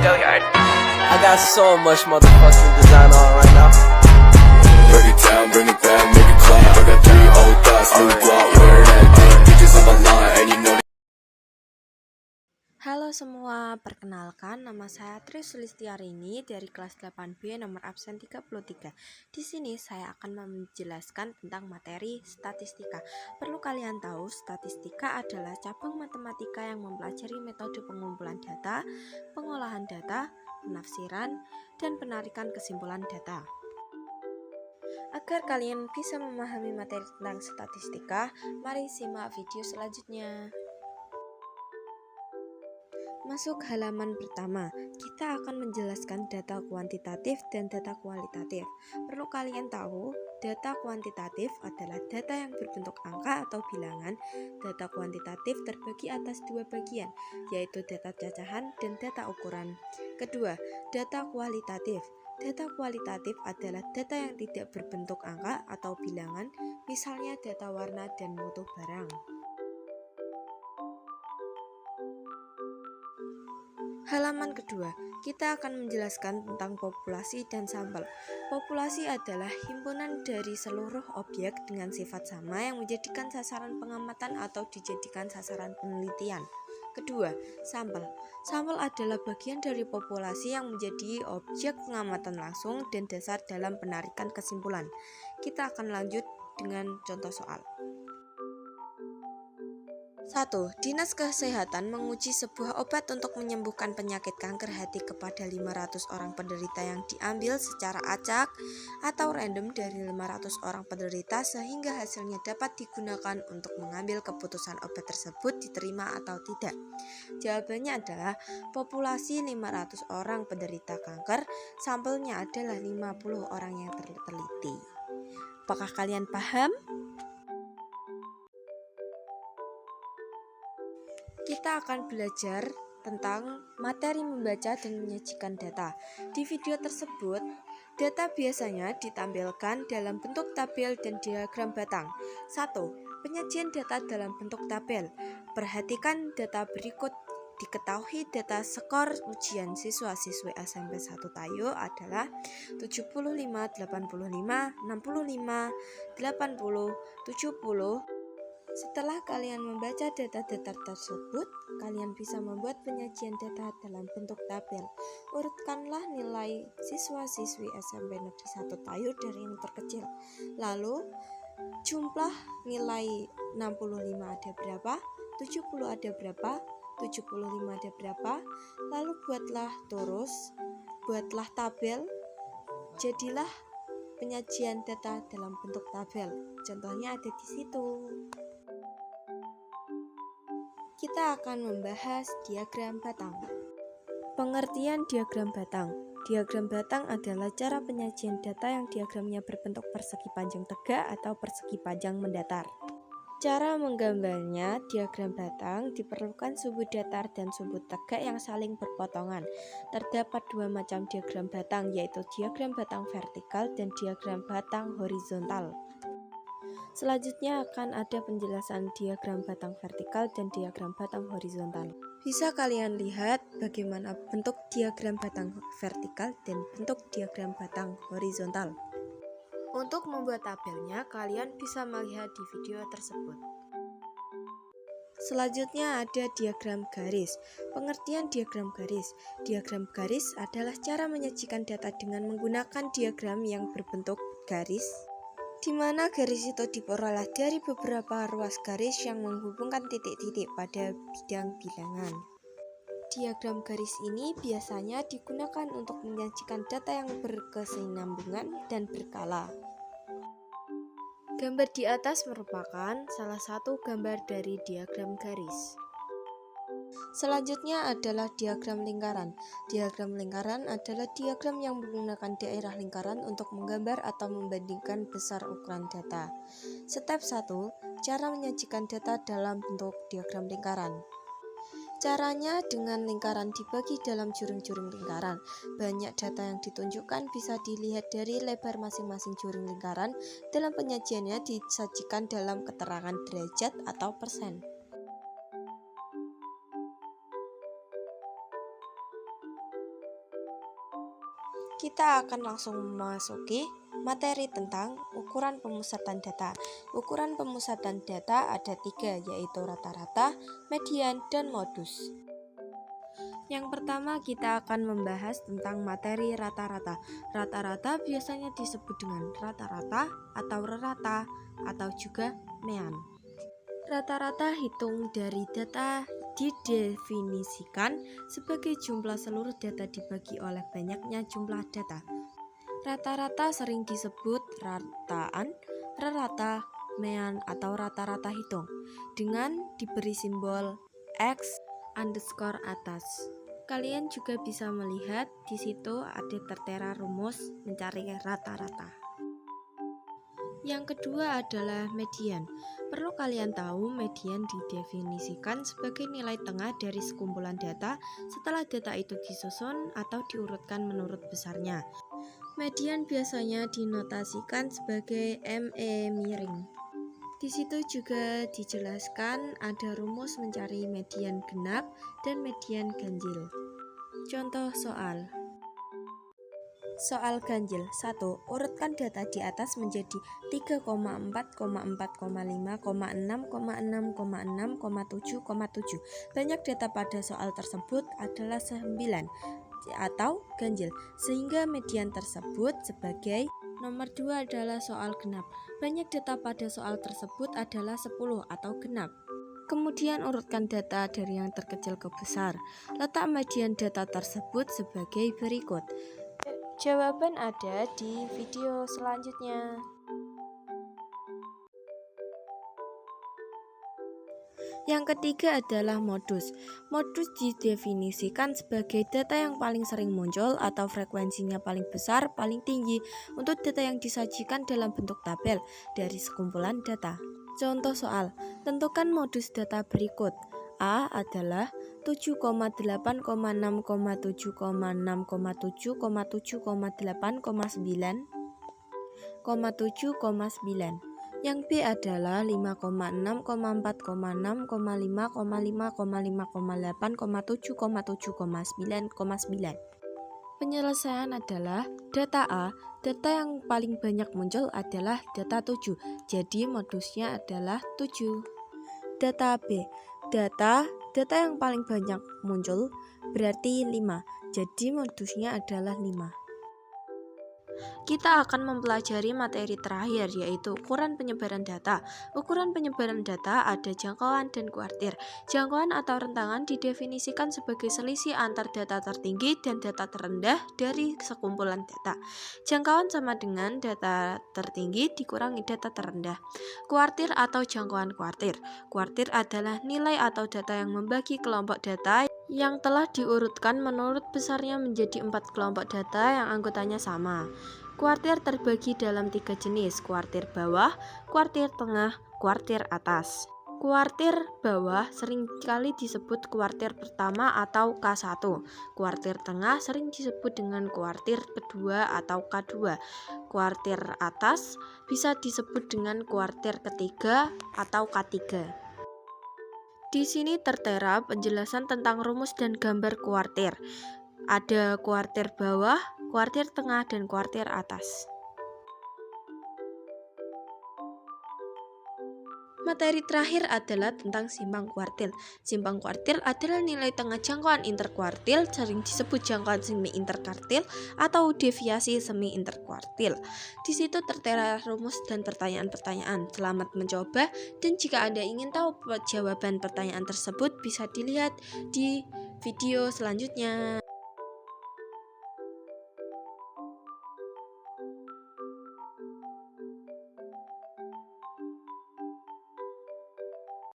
I got so much motherfucking design on right now. Break it down, bring it back, make it clap. I got 3 old thoughts, new guap, wear that thing. Bitches on my line, and you know. Halo semua, perkenalkan nama saya Tri Sulistiarini dari kelas 8B nomor absen 33. Di sini saya akan menjelaskan tentang materi statistika. Perlu kalian tahu, statistika adalah cabang matematika yang mempelajari metode pengumpulan data, pengolahan data, penafsiran, dan penarikan kesimpulan data. Agar kalian bisa memahami materi tentang statistika, mari simak video selanjutnya. Masuk halaman pertama, kita akan menjelaskan data kuantitatif dan data kualitatif. Perlu kalian tahu, data kuantitatif adalah data yang berbentuk angka atau bilangan. Data kuantitatif terbagi atas 2 bagian, yaitu data cacahan dan data ukuran. Kedua, data kualitatif. Data kualitatif adalah data yang tidak berbentuk angka atau bilangan, misalnya data warna dan mutu barang. Halaman kedua, kita akan menjelaskan tentang populasi dan sampel. Populasi adalah himpunan dari seluruh objek dengan sifat sama yang menjadikan sasaran pengamatan atau dijadikan sasaran penelitian. Kedua, sampel. Sampel adalah bagian dari populasi yang menjadi objek pengamatan langsung dan dasar dalam penarikan kesimpulan. Kita akan lanjut dengan contoh soal. 1. Dinas Kesehatan menguji sebuah obat untuk menyembuhkan penyakit kanker hati kepada 500 orang penderita yang diambil secara acak atau random dari 500 orang penderita sehingga hasilnya dapat digunakan untuk mengambil keputusan obat tersebut diterima atau tidak. Jawabannya adalah populasi 500 orang penderita kanker, sampelnya adalah 50 orang yang terteliti. Apakah kalian paham? Kita akan belajar tentang materi membaca dan menyajikan data. Di video tersebut, data biasanya ditampilkan dalam bentuk tabel dan diagram batang. 1. Penyajian data dalam bentuk tabel. Perhatikan data berikut. Diketahui data skor ujian siswa-siswi SMP 1 Tayo adalah 75, 85, 65, 80, 70. Setelah kalian membaca data-data tersebut, kalian bisa membuat penyajian data dalam bentuk tabel. Urutkanlah nilai siswa-siswi SMP Negeri 1 Tayo dari yang terkecil. Lalu, jumlah nilai 65 ada berapa, 70 ada berapa, 75 ada berapa. Lalu buatlah tabel. Jadilah penyajian data dalam bentuk tabel. Contohnya ada di situ. Kita akan membahas diagram batang. Pengertian diagram batang. Diagram batang adalah cara penyajian data yang diagramnya berbentuk persegi panjang tegak atau persegi panjang mendatar. Cara menggambarnya, diagram batang diperlukan sumbu datar dan sumbu tegak yang saling berpotongan. Terdapat 2 macam diagram batang, yaitu diagram batang vertikal dan diagram batang horizontal. Selanjutnya akan ada penjelasan diagram batang vertikal dan diagram batang horizontal. Bisa kalian lihat bagaimana bentuk diagram batang vertikal dan bentuk diagram batang horizontal. Untuk membuat tabelnya, kalian bisa melihat di video tersebut. Selanjutnya ada diagram garis. Pengertian diagram garis. Diagram garis adalah cara menyajikan data dengan menggunakan diagram yang berbentuk garis, di mana garis itu diperoleh dari beberapa ruas garis yang menghubungkan titik-titik pada bidang bilangan. Diagram garis ini biasanya digunakan untuk menyajikan data yang berkesinambungan dan berkala. Gambar di atas merupakan salah satu gambar dari diagram garis. Selanjutnya adalah diagram lingkaran. Diagram lingkaran adalah diagram yang menggunakan daerah lingkaran untuk menggambar atau membandingkan besar ukuran data. Step 1. Cara menyajikan data dalam bentuk diagram lingkaran. Caranya dengan lingkaran dibagi dalam juring-juring lingkaran. Banyak data yang ditunjukkan bisa dilihat dari lebar masing-masing juring lingkaran. Dalam penyajiannya disajikan dalam keterangan derajat atau persen. Kita akan langsung memasuki materi tentang ukuran pemusatan data. Ukuran pemusatan data ada 3, yaitu rata-rata, median, dan modus. Yang pertama kita akan membahas tentang materi rata-rata. Rata-rata biasanya disebut dengan rata-rata atau rata atau juga mean. Rata-rata hitung dari data didefinisikan sebagai jumlah seluruh data dibagi oleh banyaknya jumlah data. Rata-rata sering disebut rataan, rata, mean, atau rata-rata hitung dengan diberi simbol X underscore atas. Kalian juga bisa melihat di situ ada tertera rumus mencari rata-rata. Yang kedua adalah median. Perlu kalian tahu, median didefinisikan sebagai nilai tengah dari sekumpulan data setelah data itu disusun atau diurutkan menurut besarnya. Median biasanya dinotasikan sebagai ME miring. Di situ juga dijelaskan ada rumus mencari median genap dan median ganjil. Contoh soal. Soal ganjil 1. Urutkan data di atas menjadi 3,4,4,5,6,6,6,7,7. Banyak data pada soal tersebut adalah 9 atau ganjil, sehingga median tersebut sebagai. Nomor 2 adalah soal genap. Banyak data pada soal tersebut adalah 10 atau genap. Kemudian urutkan data dari yang terkecil ke besar. Letak median data tersebut sebagai berikut. Jawaban ada di video selanjutnya. Yang ketiga adalah modus. Modus didefinisikan sebagai data yang paling sering muncul atau frekuensinya paling besar, paling tinggi untuk data yang disajikan dalam bentuk tabel dari sekumpulan data. Contoh soal, tentukan modus data berikut. A adalah 7,8,6,7,6,7,8,9,7,9. Yang B adalah 5,6,4,6,5,5,5,5,8,7,9,9. Penyelesaian adalah data A, data yang paling banyak muncul adalah data 7, jadi modusnya adalah 7. Data B, data yang paling banyak muncul berarti 5, jadi modusnya adalah 5. Kita akan mempelajari materi terakhir, yaitu ukuran penyebaran data. Ukuran penyebaran data ada jangkauan dan kuartir. Jangkauan atau rentangan didefinisikan sebagai selisih antar data tertinggi dan data terendah dari sekumpulan data. Jangkauan sama dengan data tertinggi dikurangi data terendah. Kuartir atau jangkauan kuartir. Kuartir adalah nilai atau data yang membagi kelompok data yang telah diurutkan menurut besarnya menjadi 4 kelompok data yang anggotanya sama. Kuartir terbagi dalam 3 jenis, kuartir bawah, kuartir tengah, kuartir atas. Kuartir bawah seringkali disebut kuartir pertama atau K1. Kuartir tengah sering disebut dengan kuartir kedua atau K2. Kuartir atas bisa disebut dengan kuartir ketiga atau K3. Di sini tertera penjelasan tentang rumus dan gambar kuartir. Ada kuartir bawah, kuartir tengah, dan kuartir atas. Materi terakhir adalah tentang simpang kuartil. Simpang kuartil adalah nilai tengah jangkauan interkuartil, sering disebut jangkauan semi interkuartil atau deviasi semi interkuartil. Di situ tertera rumus dan pertanyaan-pertanyaan. Selamat mencoba, dan jika Anda ingin tahu jawaban pertanyaan tersebut bisa dilihat di video selanjutnya.